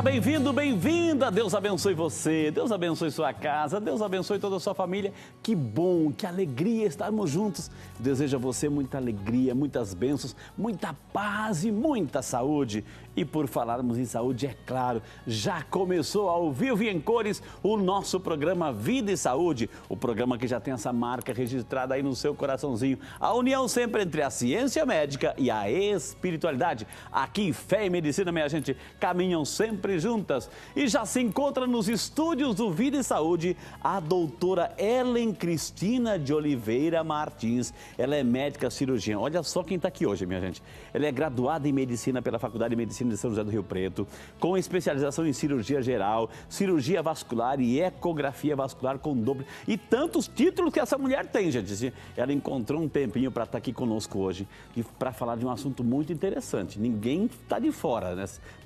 bem-vindo, bem-vinda. Deus abençoe você, Deus abençoe sua casa, Deus abençoe toda a sua família. Que bom, que alegria estarmos juntos. Desejo a você muita alegria, muitas bênçãos, muita paz e muita saúde. E por falarmos em saúde, é claro, já começou ao vivo e em cores o nosso programa Vida e Saúde. O programa que já tem essa marca registrada aí no seu coraçãozinho. A união sempre entre a ciência médica e a espiritualidade. Aqui, fé e medicina, minha gente, caminham sempre juntas. E já se encontra nos estúdios do Vida e Saúde a doutora Ellen Cristina de Oliveira Martins. Ela é médica cirurgiã. Olha só quem está aqui hoje, minha gente. Ela é graduada em medicina pela Faculdade de Medicina de São José do Rio Preto, com especialização em cirurgia geral, cirurgia vascular e ecografia vascular com dobro. E tantos títulos que essa mulher tem, gente. Ela encontrou um tempinho para estar aqui conosco hoje e para falar de um assunto muito interessante. Ninguém está de fora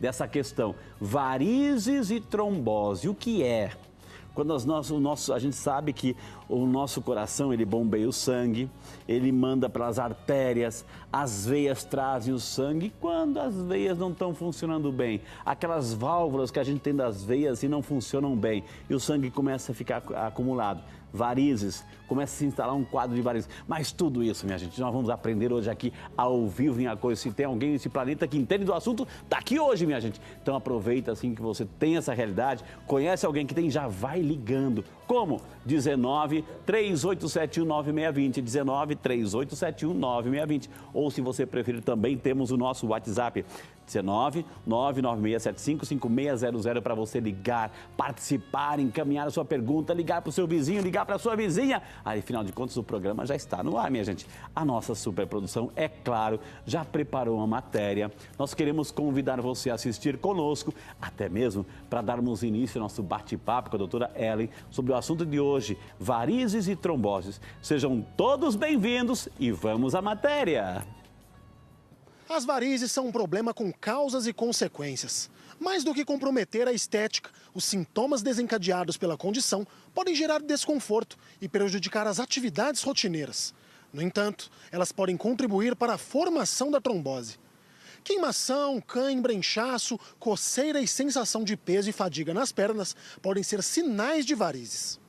dessa questão. Varizes e trombose. O que é? Quando a gente sabe que o nosso coração, ele bombeia o sangue, ele manda pelas artérias, as veias trazem o sangue. Quando as veias não estão funcionando bem, aquelas válvulas que a gente tem das veias e não funcionam bem, e o sangue começa a ficar acumulado. Varizes, começa a se instalar um quadro de varizes. Mas tudo isso, minha gente, nós vamos aprender hoje aqui ao vivo em A Coisa. Se tem alguém nesse planeta que entende do assunto, tá aqui hoje, minha gente. Então aproveita assim que você tem essa realidade, conhece alguém que tem, já vai ligando. Como? 19 3871 9620, 19 3871 9620. Ou se você preferir, também temos o nosso WhatsApp, 19 99675 5600, para você ligar, participar, encaminhar a sua pergunta, ligar para o seu vizinho, ligar para a sua vizinha. Aí, afinal de contas, o programa já está no ar, minha gente. A nossa superprodução, é claro, já preparou uma matéria. Nós queremos convidar você a assistir conosco, até mesmo para darmos início ao nosso bate-papo com a doutora Ellen sobre o assunto de hoje, varizes e tromboses. Sejam todos bem-vindos e vamos à matéria. As varizes são um problema com causas e consequências. Mais do que comprometer a estética, os sintomas desencadeados pela condição podem gerar desconforto e prejudicar as atividades rotineiras. No entanto, elas podem contribuir para a formação da trombose. Queimação, cãibra, inchaço, coceira e sensação de peso e fadiga nas pernas podem ser sinais de varizes.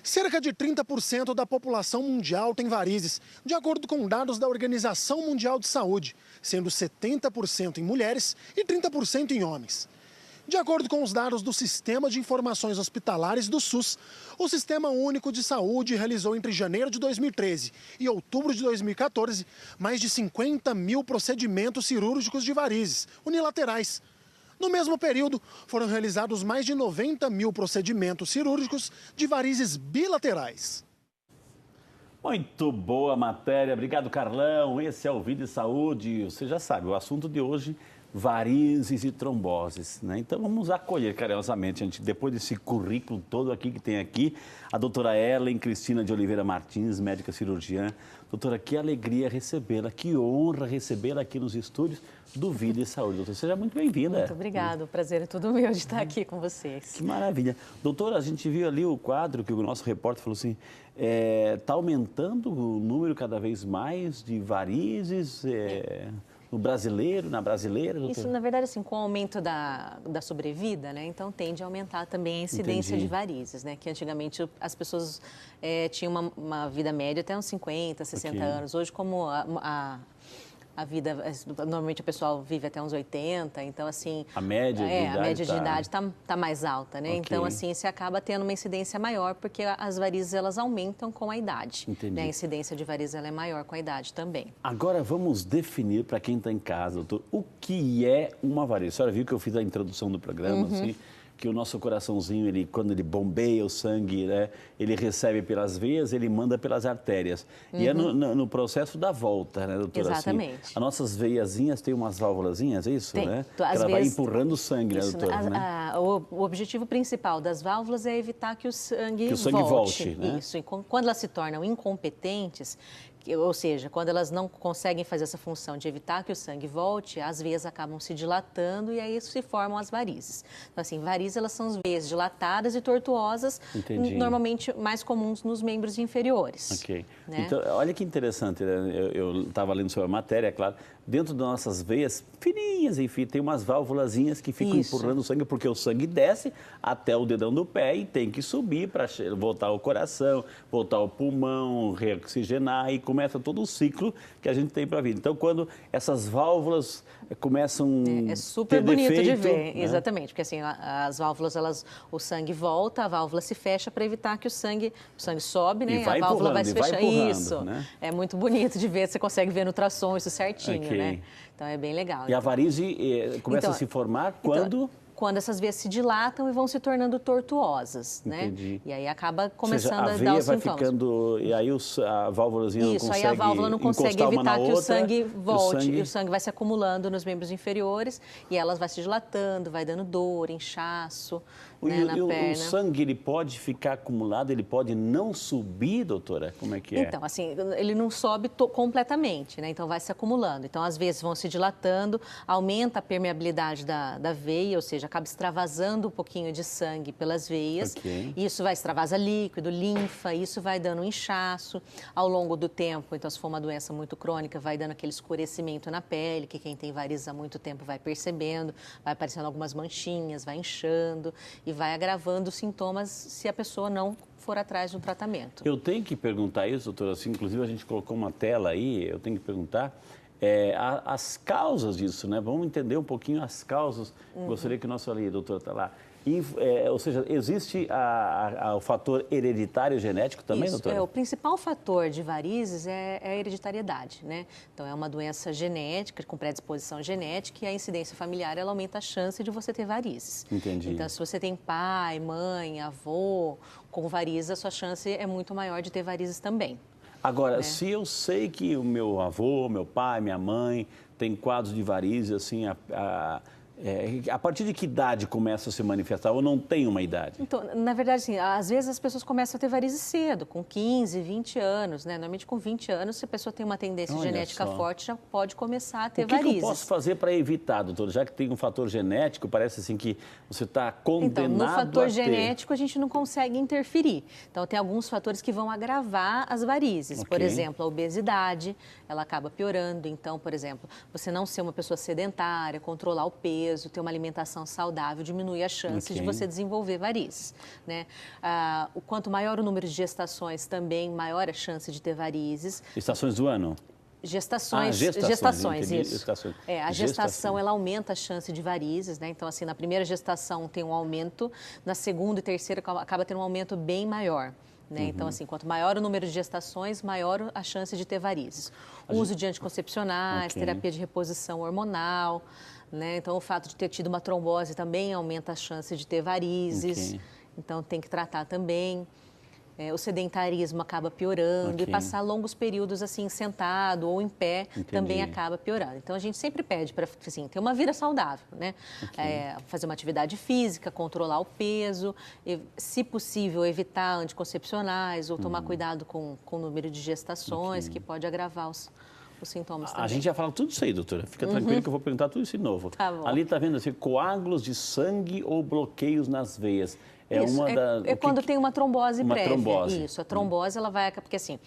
Cerca de 30% da população mundial tem varizes, de acordo com dados da Organização Mundial de Saúde, sendo 70% em mulheres e 30% em homens. De acordo com os dados do Sistema de Informações Hospitalares do SUS, o Sistema Único de Saúde realizou entre janeiro de 2013 e outubro de 2014 mais de 50 mil procedimentos cirúrgicos de varizes unilaterais. No mesmo período, foram realizados mais de 90 mil procedimentos cirúrgicos de varizes bilaterais. Muito boa matéria, obrigado Carlão. Esse é o Vida e Saúde. Você já sabe, o assunto de hoje, varizes e tromboses, né? Então vamos acolher carinhosamente, gente, depois desse currículo todo aqui que tem aqui, a doutora Ellen Cristina de Oliveira Martins, médica cirurgiã. Doutora, que alegria recebê-la, que honra recebê-la aqui nos estúdios do Vida e Saúde. Doutora, seja muito bem-vinda. Muito obrigada, o prazer é todo meu de estar aqui com vocês. Que maravilha. Doutora, a gente viu ali o quadro que o nosso repórter falou assim, está aumentando o número cada vez mais de varizes no brasileiro, na brasileira, doutora? Isso, na verdade, assim, com o aumento da sobrevida, né, então tende a aumentar também a incidência de varizes, né, que antigamente as pessoas tinham uma vida média até uns 50, 60 anos. Hoje, como a vida, normalmente o pessoal vive até uns 80, então assim... A média de idade tá mais alta, né? Então assim, você acaba tendo uma incidência maior, porque as varizes elas aumentam com a idade. Entendi. Né? A incidência de varizes ela é maior com a idade também. Agora vamos definir para quem está em casa, doutor, o que é uma varize. A senhora viu que eu fiz a introdução do programa, assim, que o nosso coraçãozinho, quando ele bombeia o sangue, né, ele recebe pelas veias, ele manda pelas artérias. E é no processo da volta, né, doutora? Exatamente. Assim, as nossas veiazinhas têm umas válvulazinhas, é isso, tem. né? Que ela vai empurrando o sangue, isso, né, doutora? Né? O objetivo principal das válvulas é evitar que o sangue volte. Né? Isso. E quando elas se tornam incompetentes, ou seja, quando elas não conseguem fazer essa função de evitar que o sangue volte, as veias acabam se dilatando e aí se formam as varizes. Então, assim, varizes, elas são as veias dilatadas e tortuosas, normalmente mais comuns nos membros inferiores. Ok. Né? Então, olha que interessante, né? Eu estava lendo sobre a matéria, é claro, dentro das nossas veias fininhas, enfim, tem umas válvulazinhas que ficam empurrando o sangue, porque o sangue desce até o dedão do pé e tem que subir para voltar ao coração, voltar ao pulmão, reoxigenar e começa todo o ciclo que a gente tem para a vida. Então, quando essas válvulas começam é super bonito defeito, de ver, né? exatamente, porque assim, as válvulas, o sangue volta, a válvula se fecha para evitar que o sangue sobe, né? E vai a válvula vai se fechar. Isso, né? É muito bonito de ver, você consegue ver no ultrassom isso certinho, né? Então é bem legal. E a varize começa a se formar quando? Quando essas veias se dilatam e vão se tornando tortuosas, Entendi. né? E aí acaba começando a a dar veia os vai sintomas. ficando, e aí a válvulazinha não consegue aí a válvula não consegue evitar que o sangue volte, e o sangue vai se acumulando nos membros inferiores e elas vai se dilatando, vai dando dor, inchaço, né, na perna. O sangue, ele pode ficar acumulado, ele pode não subir, doutora? Como é que é? Então, assim, ele não sobe completamente, né? Então vai se acumulando. Então as veias vão se dilatando, aumenta a permeabilidade da veia, ou seja, acaba extravasando um pouquinho de sangue pelas veias. Isso vai extravasar líquido, linfa, isso vai dando um inchaço ao longo do tempo. Então, se for uma doença muito crônica, vai dando aquele escurecimento na pele, que quem tem varizes há muito tempo vai percebendo, vai aparecendo algumas manchinhas, vai inchando e vai agravando os sintomas se a pessoa não for atrás do tratamento. Eu tenho que perguntar isso, doutora, assim, inclusive a gente colocou uma tela aí, eu tenho que perguntar as causas disso, né? Vamos entender um pouquinho as causas. Gostaria que o nosso ali, doutora, está lá. Ou seja, existe o fator hereditário genético também, Isso, doutora? O principal fator de varizes é a hereditariedade, né? Então, é uma doença genética, com predisposição genética, e a incidência familiar, ela aumenta a chance de você ter varizes. Entendi. Então, se você tem pai, mãe, avô com varizes, a sua chance é muito maior de ter varizes também. Agora, se eu sei que o meu avô, meu pai, minha mãe tem quadros de varizes, assim, a partir de que idade começa a se manifestar ou não tem uma idade? Então, na verdade, assim, às vezes as pessoas começam a ter varizes cedo, com 15, 20 anos, né? Normalmente com 20 anos, se a pessoa tem uma tendência genética forte, já pode começar a ter varizes. O que eu posso fazer para evitar, doutor? Já que tem um fator genético, parece assim que você está condenado no fator genético, a gente não consegue interferir. Então, tem alguns fatores que vão agravar as varizes. Por exemplo, a obesidade, ela acaba piorando. Então, por exemplo, você não ser uma pessoa sedentária, controlar o peso, ter uma alimentação saudável, diminui a chance de você desenvolver varizes, né? Quanto maior o número de gestações, também maior a chance de ter varizes. Estações do ano? Gestações, isso. A gestação, ela aumenta a chance de varizes, né? Então, assim, na primeira gestação tem um aumento, na segunda e terceira acaba tendo um aumento bem maior. Né? Então, assim, quanto maior o número de gestações, maior a chance de ter varizes. Uso de anticoncepcionais, terapia de reposição hormonal, né? Então, o fato de ter tido uma trombose também aumenta a chance de ter varizes. Então, tem que tratar também. O sedentarismo acaba piorando e passar longos períodos assim sentado ou em pé também acaba piorando. Então a gente sempre pede para assim, ter uma vida saudável, né? Fazer uma atividade física, controlar o peso, se possível evitar anticoncepcionais ou tomar cuidado com o número de gestações que pode agravar os sintomas também. A gente já fala tudo isso aí, doutora. Fica tranquilo que eu vou perguntar tudo isso de novo. Tá bom. Ali está vendo assim, coágulos de sangue ou bloqueios nas veias. Quando tem uma trombose prévia. Trombose. Isso, a trombose, ela vai... Porque assim,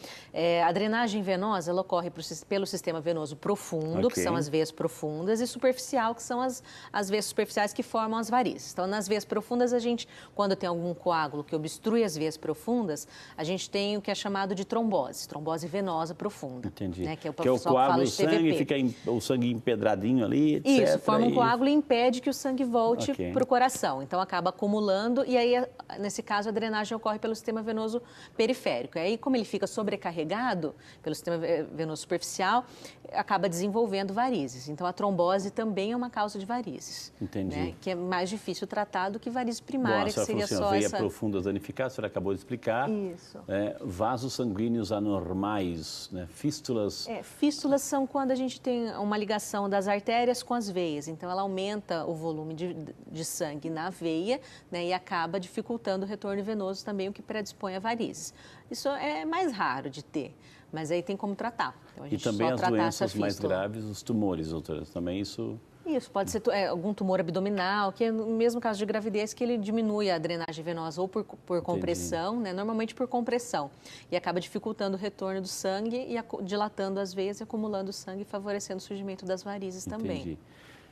a drenagem venosa, ela ocorre pelo sistema venoso profundo, que são as veias profundas, e superficial, que são as veias superficiais que formam as varizes. Então, nas veias profundas, a gente, quando tem algum coágulo que obstrui as veias profundas, a gente tem o que é chamado de trombose venosa profunda. Entendi. Né? Que é o coágulo de sangue, fica o sangue empedradinho ali, etc. Isso, forma um coágulo e impede que o sangue volte para o coração. Então, acaba acumulando e aí, nesse caso, a drenagem ocorre pelo sistema venoso periférico. E aí, como ele fica sobrecarregado pelo sistema venoso superficial, acaba desenvolvendo varizes. Então, a trombose também é uma causa de varizes. Entendi. Né? Que é mais difícil tratar do que varizes primárias, que seria só veia profunda danificada, a senhora acabou de explicar. Isso. Vasos sanguíneos anormais, né? Fístulas. Fístulas são quando a gente tem uma ligação das artérias com as veias. Então, ela aumenta o volume de sangue na veia, né? E acaba dificultando o retorno venoso também, o que predispõe a varizes. Isso é mais raro de ter, Mas aí tem como tratar. Então, a E gente também só as tratar essa doenças mais fístula. graves, os tumores, doutora, também isso... Isso, pode ser algum tumor abdominal, que é no mesmo caso de gravidez, que ele diminui a drenagem venosa ou por compressão, né? Normalmente por compressão, e acaba dificultando o retorno do sangue e dilatando as veias e acumulando sangue, favorecendo o surgimento das varizes também.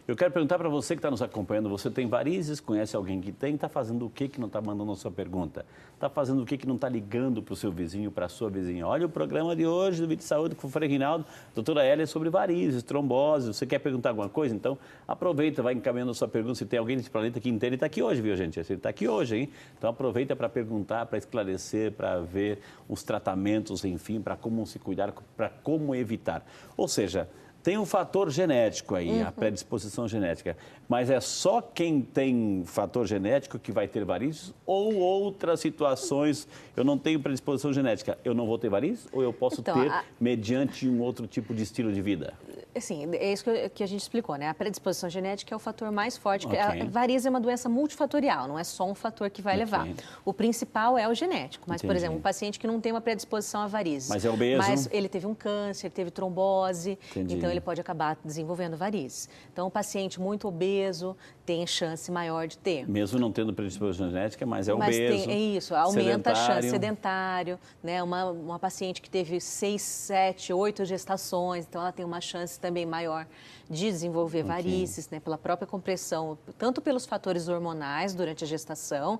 Eu quero perguntar para você que está nos acompanhando, você tem varizes, conhece alguém que tem, está fazendo o que não está mandando a sua pergunta? Está fazendo o que não está ligando para o seu vizinho, para a sua vizinha? Olha o programa de hoje do Vídeo de Saúde com o Frei Rinaldo, doutora Hélia, sobre varizes, trombose. Você quer perguntar alguma coisa? Então aproveita, vai encaminhando a sua pergunta. Se tem alguém nesse planeta que entende, ele está aqui hoje, viu, gente? Ele está aqui hoje, hein? Então aproveita para perguntar, para esclarecer, para ver os tratamentos, enfim, para como se cuidar, para como evitar. Ou seja, tem um fator genético aí, a predisposição genética, mas é só quem tem fator genético que vai ter varizes ou outras situações, eu não tenho predisposição genética, eu não vou ter varizes ou eu posso ter mediante um outro tipo de estilo de vida? Sim, é isso que a gente explicou, né? A predisposição genética é o fator mais forte. A varize é uma doença multifatorial, não é só um fator que vai levar. O principal é o genético, mas, por exemplo, um paciente que não tem uma predisposição a varizes, mas é obeso, mas ele teve um câncer, teve trombose, então ele pode acabar desenvolvendo varizes. Então, o paciente muito obeso tem chance maior de ter. Mesmo não tendo predisposição genética, mas é obeso. É isso, aumenta a chance, sedentário, né? Uma paciente que teve 6, 7, 8 gestações, então ela tem uma chance também maior de desenvolver varizes, né? Pela própria compressão, tanto pelos fatores hormonais durante a gestação,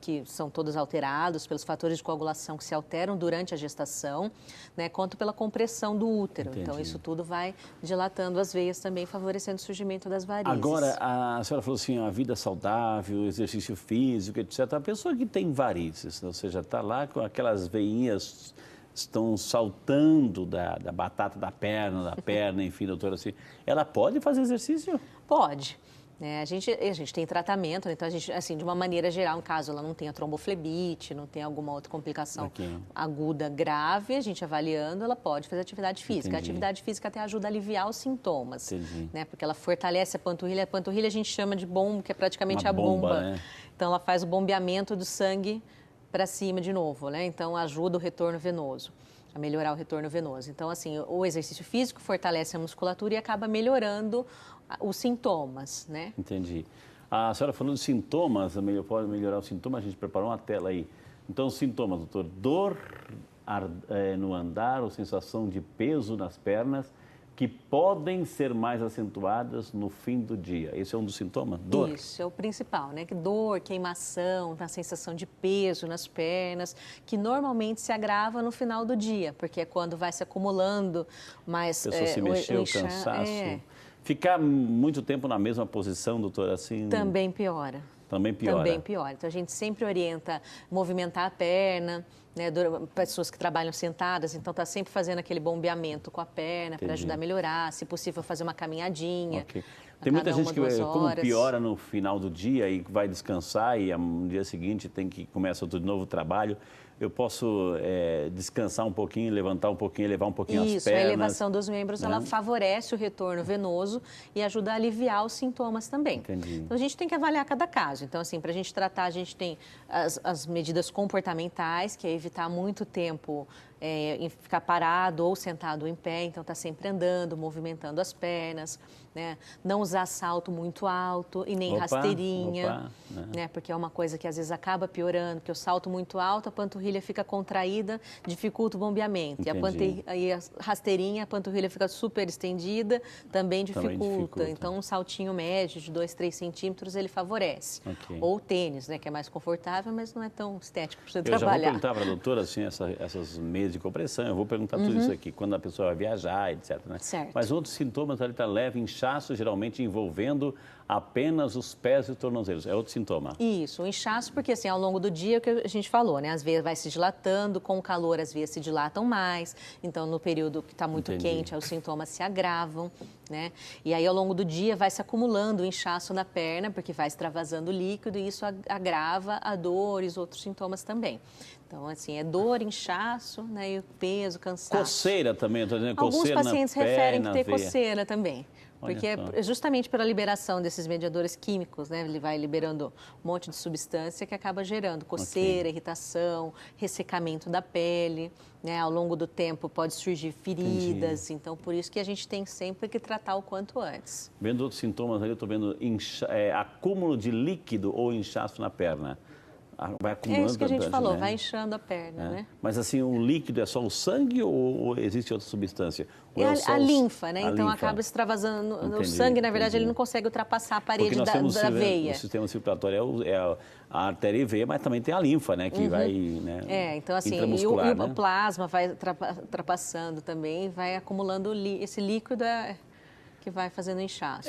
que são todos alterados, pelos fatores de coagulação que se alteram durante a gestação, né? Quanto pela compressão do útero. Então, isso tudo vai dilatando as veias também, favorecendo o surgimento das varizes. Agora, a senhora falou assim, a vida saudável, exercício físico, etc. A pessoa que tem varizes, ou seja, está lá com aquelas veinhas, estão saltando da batata da perna, enfim, doutora, assim, ela pode fazer exercício? Pode. A gente tem tratamento, então a gente, assim, de uma maneira geral, no caso ela não tenha tromboflebite, não tem alguma outra complicação aguda grave, a gente avaliando, ela pode fazer atividade física. A atividade física até ajuda a aliviar os sintomas, né? Porque ela fortalece a panturrilha. A panturrilha a gente chama de bombo, que é praticamente a bomba. Né? Então ela faz o bombeamento do sangue para cima de novo, né? Então ajuda o retorno venoso, a melhorar o retorno venoso. Então, assim, o exercício físico fortalece a musculatura e acaba melhorando os sintomas, né? Entendi. A senhora falou de sintomas, pode melhorar os sintomas, a gente preparou uma tela aí. Então, os sintomas, doutor, dor no andar ou sensação de peso nas pernas, que podem ser mais acentuadas no fim do dia. Esse é um dos sintomas? Dor? Isso, é o principal, né? Que dor, queimação, a sensação de peso nas pernas, que normalmente se agrava no final do dia, porque é quando vai se acumulando mais... A pessoa se mexeu, cansaço. Ficar muito tempo na mesma posição, doutora, assim... Também piora. Também piora. Também piora. Então, a gente sempre orienta movimentar a perna, né? Pessoas que trabalham sentadas, então está sempre fazendo aquele bombeamento com a perna para ajudar a melhorar, se possível fazer uma caminhadinha. Tem muita gente que, como piora no final do dia e vai descansar e no dia seguinte começa outro novo trabalho, eu posso descansar um pouquinho, levantar um pouquinho, elevar um pouquinho as pernas. Isso, a elevação dos membros, ela favorece o retorno venoso e ajuda a aliviar os sintomas também. Entendi. Então, a gente tem que avaliar cada caso. Então, assim, para a gente tratar, a gente tem as medidas comportamentais, que é evitar muito tempo em ficar parado ou sentado em pé, então está sempre andando, movimentando as pernas, né? Não usar salto muito alto e nem rasteirinha, né? Porque é uma coisa que às vezes acaba piorando, porque o salto muito alto, a panturrilha fica contraída, dificulta o bombeamento. E a rasteirinha, a panturrilha fica super estendida, também dificulta. Então, um saltinho médio de 2, 3 centímetros, ele favorece. Ou tênis, né? Que é mais confortável, mas não é tão estético para você trabalhar. Eu já vou perguntar para a doutora, assim, essas meias de compressão, eu vou perguntar tudo isso aqui, quando a pessoa vai viajar, etc. Né? Certo. Mas outros sintomas, ela está leve, inchaço, geralmente envolvendo apenas os pés e os tornozelos. É outro sintoma. Isso, o inchaço, porque assim, ao longo do dia, é o que a gente falou, né? As veias vai se dilatando, com o calor as veias se dilatam mais, então no período que está muito quente, os sintomas se agravam, né? E aí ao longo do dia vai se acumulando o inchaço na perna, porque vai extravasando líquido e isso agrava a dor e os outros sintomas também. Então, assim, é dor, inchaço, né? E o peso, cansaço. Coceira também, estou dizendo, coceira na Alguns pacientes perna, referem que ter coceira também. Porque é justamente pela liberação desses mediadores químicos, né? Ele vai liberando um monte de substância que acaba gerando coceira, irritação, ressecamento da pele, né? Ao longo do tempo pode surgir feridas, então por isso que a gente tem sempre que tratar o quanto antes. Vendo outros sintomas ali, eu estou vendo acúmulo de líquido ou inchaço na perna. Vai acumulando, é isso que a gente falou, né? Vai inchando a perna, né? Mas assim, o líquido é só o sangue ou existe outra substância? Ou a linfa, né? Então linfa. acaba extravasando o sangue, na verdade, ele não consegue ultrapassar a parede da veia. O sistema circulatório é a artéria e veia, mas também tem a linfa, né? Que vai, né? Então assim, o plasma vai ultrapassando também, vai acumulando esse líquido que vai fazendo inchaço.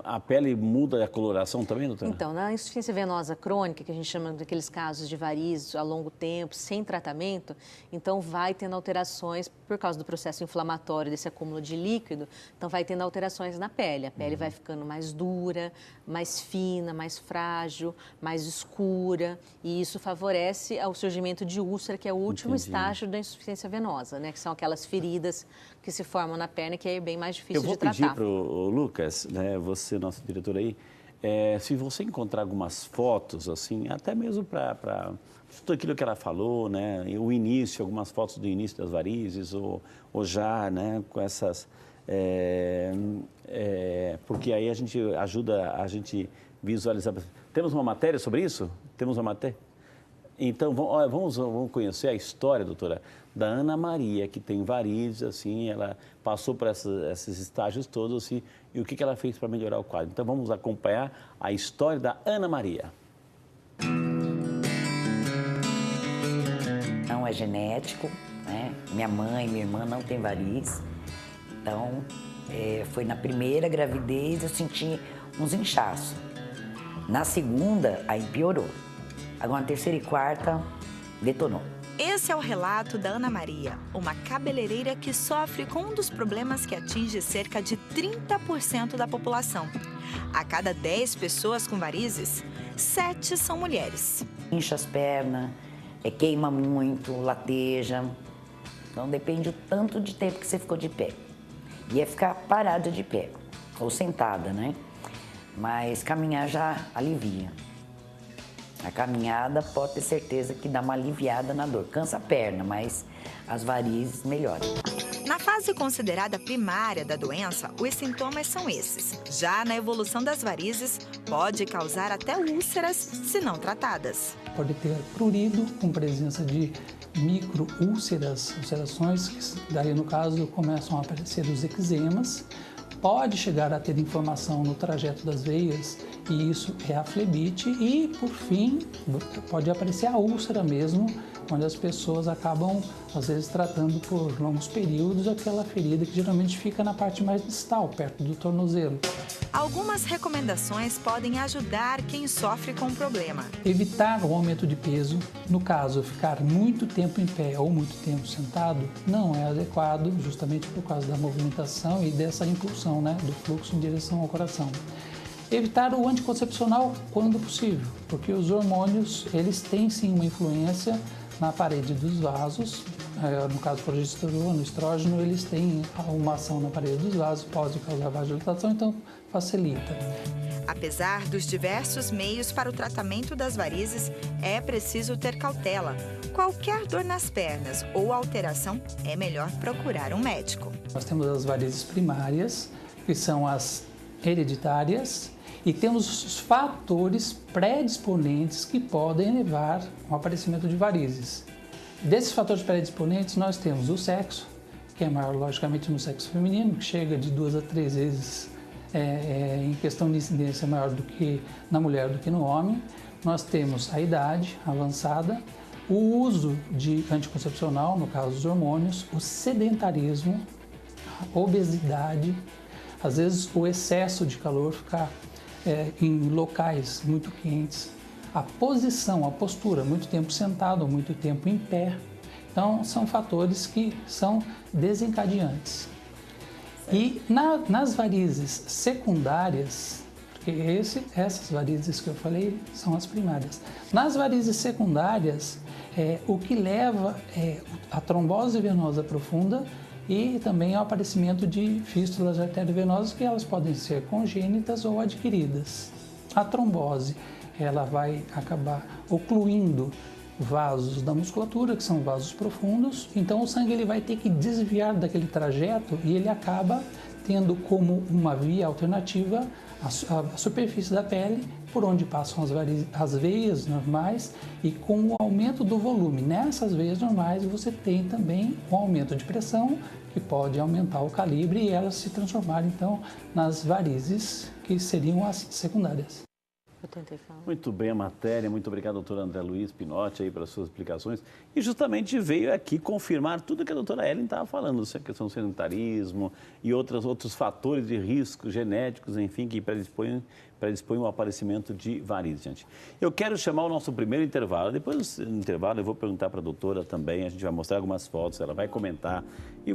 A pele muda a coloração também, doutora? Então, na insuficiência venosa crônica, que a gente chama daqueles casos de varizes a longo tempo, sem tratamento, então vai tendo alterações por causa do processo inflamatório desse acúmulo de líquido, então vai tendo alterações na pele. A pele vai ficando mais dura, mais fina, mais frágil, mais escura, e isso favorece ao surgimento de úlcera, que é o último estágio da insuficiência venosa, né? Que são aquelas feridas que se formam na perna, que é bem mais difícil de tratar. Eu vou pedir para o Lucas, né, você, nosso diretor aí, se você encontrar algumas fotos, assim, até mesmo para tudo aquilo que ela falou, né, o início, algumas fotos do início das varizes, ou já, né, com essas... porque aí a gente ajuda a gente visualizar. Temos uma matéria sobre isso? Temos uma matéria? Então, vamos conhecer a história, doutora, da Ana Maria, que tem varizes, assim, ela passou por esses estágios todos, assim, e o que ela fez para melhorar o quadro. Então, vamos acompanhar a história da Ana Maria. Não é genético, né? Minha mãe, minha irmã não tem variz, então, foi na primeira gravidez eu senti uns inchaços. Na segunda, aí piorou. Agora, na terceira e quarta, detonou. Esse é o relato da Ana Maria, uma cabeleireira que sofre com um dos problemas que atinge cerca de 30% da população. A cada 10 pessoas com varizes, 7 são mulheres. Incha as pernas, queima muito, lateja. Então, depende do tanto de tempo que você ficou de pé. E é ficar parada de pé, ou sentada, né? Mas caminhar já alivia. A caminhada pode ter certeza que dá uma aliviada na dor. Cansa a perna, mas as varizes melhoram. Na fase considerada primária da doença, os sintomas são esses. Já na evolução das varizes, pode causar até úlceras se não tratadas. Pode ter prurido com presença de micro-úlceras, ulcerações, que daí no caso começam a aparecer os eczemas. Pode chegar a ter inflamação no trajeto das veias, e isso é a flebite, e por fim pode aparecer a úlcera mesmo, onde as pessoas acabam às vezes tratando por longos períodos aquela ferida que geralmente fica na parte mais distal, perto do tornozelo. Algumas recomendações podem ajudar quem sofre com o problema. Evitar o aumento de peso, no caso ficar muito tempo em pé ou muito tempo sentado, não é adequado, justamente por causa da movimentação e dessa impulsão, né, do fluxo em direção ao coração. Evitar o anticoncepcional quando possível, porque os hormônios, eles têm sim uma influência na parede dos vasos, no caso progesterona, estrógeno, eles têm uma ação na parede dos vasos, pode causar vasodilatação, então facilita. Apesar dos diversos meios para o tratamento das varizes, é preciso ter cautela. Qualquer dor nas pernas ou alteração, é melhor procurar um médico. Nós temos as varizes primárias, que são as hereditárias, e temos os fatores predisponentes que podem levar ao aparecimento de varizes. Desses fatores predisponentes, nós temos o sexo, que é maior, logicamente, no sexo feminino, que chega de 2 a 3 vezes em questão de incidência maior do que na mulher do que no homem. Nós temos a idade avançada, o uso de anticoncepcional, no caso dos hormônios, o sedentarismo, a obesidade, às vezes o excesso de calor, ficar em locais muito quentes, a posição, a postura, muito tempo sentado ou muito tempo em pé. Então, são fatores que são desencadeantes. E nas varizes secundárias, porque essas varizes que eu falei são as primárias. Nas varizes secundárias, o que leva é a trombose venosa profunda E também o aparecimento de fístulas arteriovenosas, que elas podem ser congênitas ou adquiridas. A trombose, ela vai acabar ocluindo vasos da musculatura, que são vasos profundos, então o sangue ele vai ter que desviar daquele trajeto e ele acaba tendo como uma via alternativa a superfície da pele, por onde passam as veias normais, e com o aumento do volume nessas veias normais você tem também um aumento de pressão, que pode aumentar o calibre e elas se transformarem então nas varizes, que seriam as secundárias. Eu tentei falar. Muito bem a matéria, muito obrigado, doutor André Luiz Pinotti, aí, pelas suas explicações. E justamente veio aqui confirmar tudo que a doutora Ellen estava falando, a questão do sedentarismo e outros fatores de risco genéticos, enfim, que predispõem o aparecimento de varizes, gente. Eu quero chamar o nosso primeiro intervalo. Depois do intervalo eu vou perguntar para a doutora também, a gente vai mostrar algumas fotos, ela vai comentar e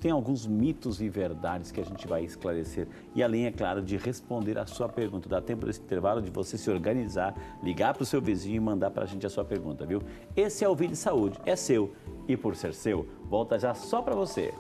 tem alguns mitos e verdades que a gente vai esclarecer. E além, é claro, de responder a sua pergunta. Dá tempo desse intervalo de você se organizar, ligar para o seu vizinho e mandar para a gente a sua pergunta, viu? Esse é o Vídeo Saúde, é seu e por ser seu, volta já só para você.